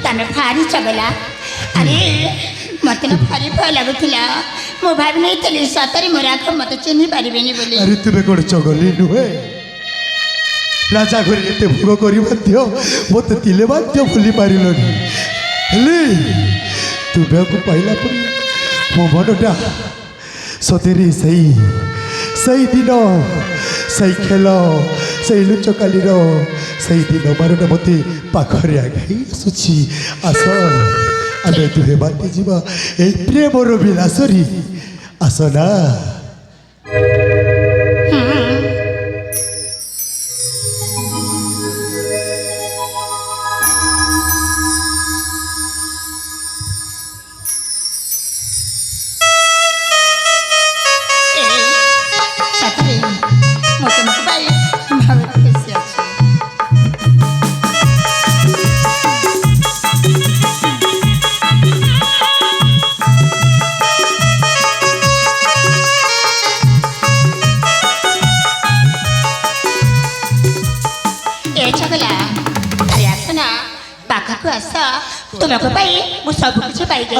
तमें भारी चगला अरे मत भारी भय लगुला मो भाई नहीं सतरे मोर आख मत चिन्ह पारे बोली। अरे तुम्हें कौन चगली नुहे राजा घर एत भोग कर मत तिले भूली पार तुम्हें को पाइला पर मो मनटा सतेरी सही दिन सही खेल सही लुचकाली सही दिन मारटा मत पाखरे आगे आसुची आस आम दुहे बाटे जीवा ए प्रेमर विलासरी आस ना।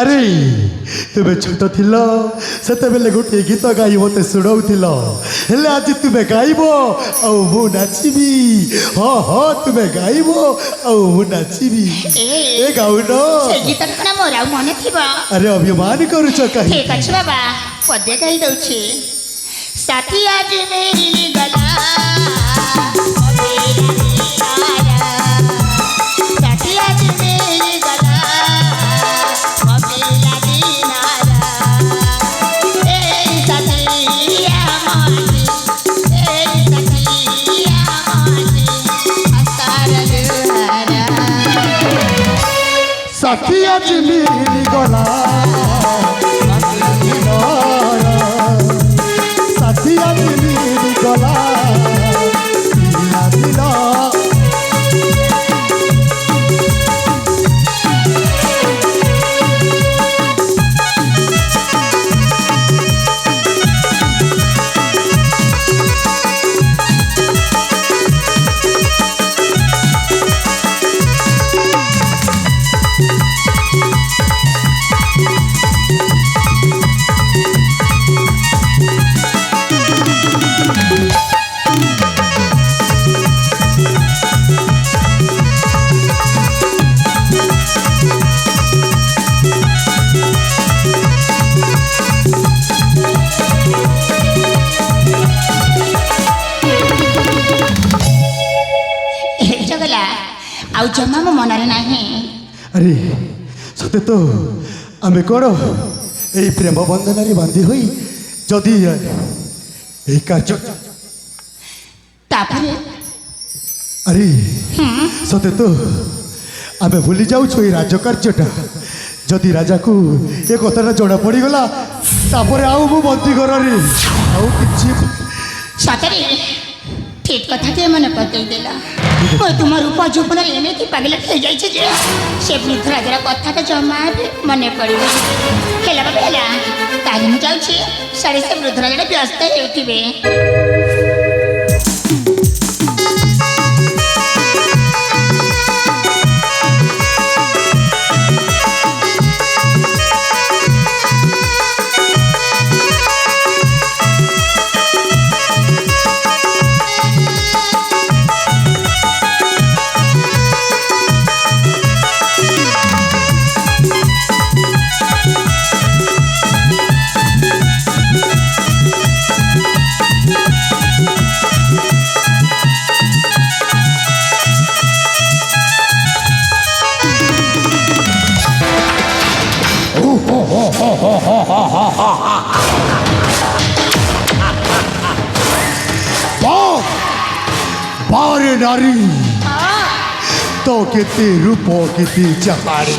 अरे तुम्हें छोट थिल से गोटे गीत गाई मत शुणाऊल आज तुम्हें गायब आउ नाचबी हाँ हाँ तुम्हें गायब आउ नाचबी ए गाउन मन थी अरे अभिमान करुच कहीं ठीक अच्छे बाबा पदे कही दौची साथी आज मेरी गला साथी आज मेरी गला साथी आज मेरी गला आउ जमा मो मन ना। अरे सते तो आम कौन यही प्रेम बंधन बांधि हुई जदि यही कार्य अरे सते तो आम भूली जाऊँ ये राजकार्यटा जदि राजा को ये कथा जना पड़गला आउ मु बंदी घर आउ कि ठीक कथा के मन पकईदेला तुम रूप जुपन एमती पागल हो जाए से वृद्ध राजार कथा जमा मन पड़े ताली जाऊँगी सारे से वृद्ध राजा व्यस्त होते। बारे नारी तो केते रूप केते चाहारी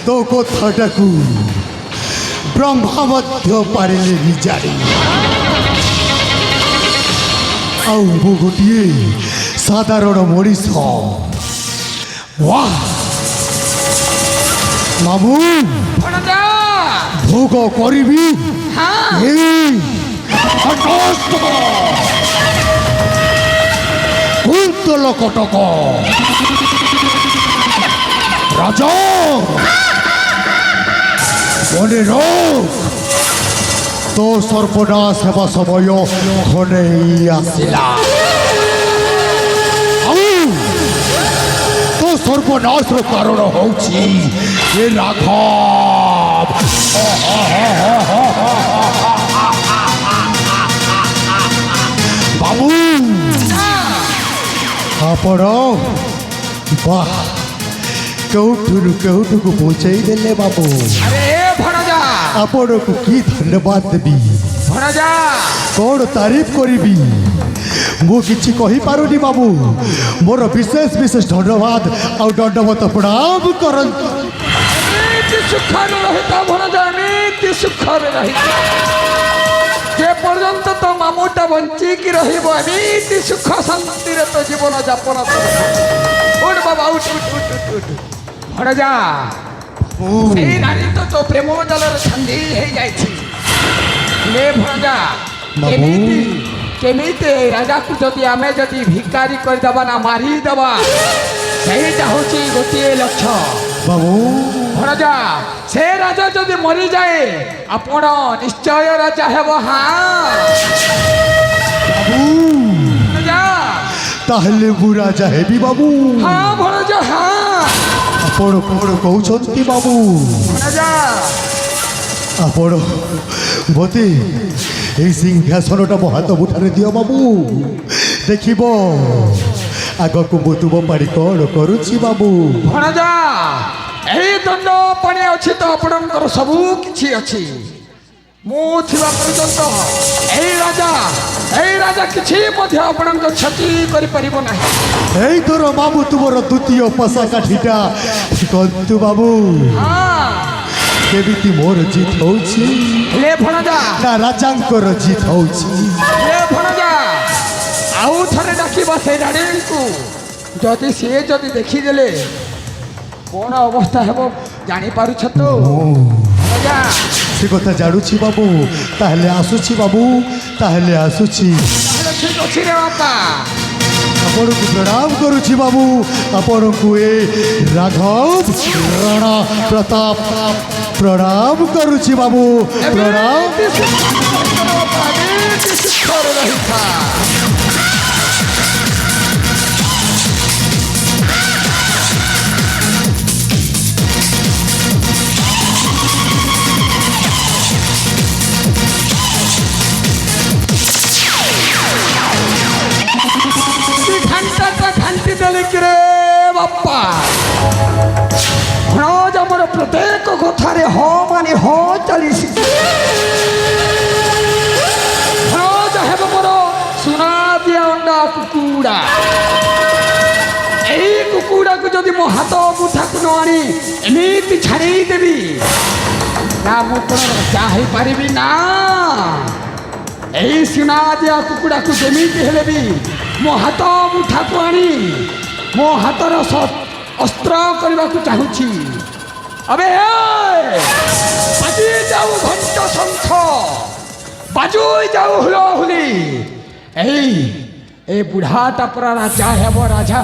तो कथा को ब्रह्मा मध्य पारे जारी आउ गोटे साधारण मनीष वाह मामू भोग करी উত্তল কটক রাজা মনে রাখ তো সর্বনাশ হেবা সময় ঘনেই আসিলা তো সর্বনাশর কারণ হচ্ছে এ রাঘব বাবু ଆପଣ ବାଃ କେଉଁଠୁ ପହଞ୍ଚାଇ ଦେଲେ ବାବୁ আরে ভଣজা ଆପଣଙ୍କୁ କି ଧନ୍ୟବାଦ ଦେବି ভଣজা କ'ଣ ତାରିଫ କରିବି ମୁଁ କିଛି କହିପାରୁନି ବାବୁ ମୋର ବିଶେଷ ଧନ୍ୟବାଦ ଆଉ ଦଣ୍ଡବତ ପ୍ରଣାମ କରନ୍ତୁ ଏମିତି ସୁଖରେ ରହିଥା ଭଣଜା ଏମିତି ସୁଖରେ ରହିଥା যে পর্যন্ত তো মামুটা বঞ্চিকি রহিব এମିତି সুখ শান্তিরে তো জীবন যাপন উঠ বাবা উঠ উঠ উঠ উঠ উঠ ভণজা সেই নারী তো তো প্রেম জলের সন্ধি হয়ে যাইছি লে ভণজা কেমিতি কেমিতি রাজাকে যদি আমি যদি ভিকারি করিদেবা না মারিদেবা সেইটা হচ্ছে গোটিয়ে লক্ষ্য বাবু ভণজা সে রাজা যদি মরি যায় আপন নিশ্চয় রাজা হেব হ্যাঁ বাবু ভণজা ତାହେଲେ ମୁଁ ରାଜା ହେବି ବାବୁ হ্যাঁ ভণজা হ্যাঁ ଆପଣ କ'ଣ କହୁଛନ୍ତି ବାବୁ ভণজা ଆପଣ ମୋତେ এই ସିଂହାସନଟା ମୋ ହାତ ମୁଠାରେ ଦିଅ ବାବୁ ଦେଖିବ ଆଗକୁ ମୁଁ ତୁମ ପାରି କ'ଣ କରୁଛି ବାବୁ ভণজা এই দণ্ড পানি ଅଛି ତ ଆପଣଙ୍କର ସବୁ କିଛି ଅଛି ମୁଁ ଥିବା ପର୍ଯ୍ୟନ୍ତ এই রাজা କିଛି ମଧ୍ୟ ଆପଣଙ୍କ କ୍ଷତି କରିପାରିବ ନାହିଁ এইଥର ବାବୁ ତୁମର ଦ୍ୱିତୀୟ ପଶା କାଠିଟା କନ୍ତୁ ବାବୁ ହଁ କେମିତି ମୋର ଜିତ୍ ହେଉଛି ଲେ ଭଣଜା ନା ରାଜାଙ୍କର ଜିତ୍ ହେଉଛି ଲେ ଭଣଜା ଆଉ ଥରେ ଡାକିବ ସେ ରାଣୀଙ୍କୁ ଯଦି ସିଏ ଯଦି ଦେଖିଦେଲେ କ'ଣ ଅବସ୍ଥା ହେବ ଜାଣିପାରୁଛ ତ ଭଣଜା ସେ କଥା ଜାଣୁଛି ବାବୁ ତାହେଲେ ଆସୁଛି ବାବୁ ତାହେଲେ ଆସୁଛି ତାହେଲେ ଠିକ୍ ଅଛି ରେ ବାପା ଆପଣଙ୍କୁ ପ୍ରଣାମ କରୁଛି ବାବୁ ଆପଣଙ୍କୁ ଏ ରାଘବ ରାଣା ପ୍ରତାପ ପ୍ରଣାମ କରୁଛି ବାବୁ ପ୍ରଣାମ ଏମିତି ସୁଖରେ ରହିଥା ঘান্টি দেলে কিরে বাপ্পা ভণজ আমার প্রত্যেক কথারে হ মানে হ চালিছি ভণজ হেব মোর সোনা দিয়া অন্ডা কুকুড়া এই কুকুড়াকে যদি মো হাত মুঠাକୁ ନ ଆଣି ଏମିତି ଛାଡ଼ି ଦେବି ନା ମୁଁ କ'ଣ ରାଜା ହେଇପାରିବି ନା এই সোনা দিয়া কুকুড়াକୁ ଯେମିତି ହେଲେ ବି ମୋ ହାତ ମୁଠାକୁ ଆଣି ମୋ ହାତର ଅସ୍ତ୍ର କରିବାକୁ ଚାହୁଁଛି अबे बाजी जाऊ घंट शंख बाजुई जाऊ हुलहुली ए बुढ़ाटा पूरा राजा है वो राजा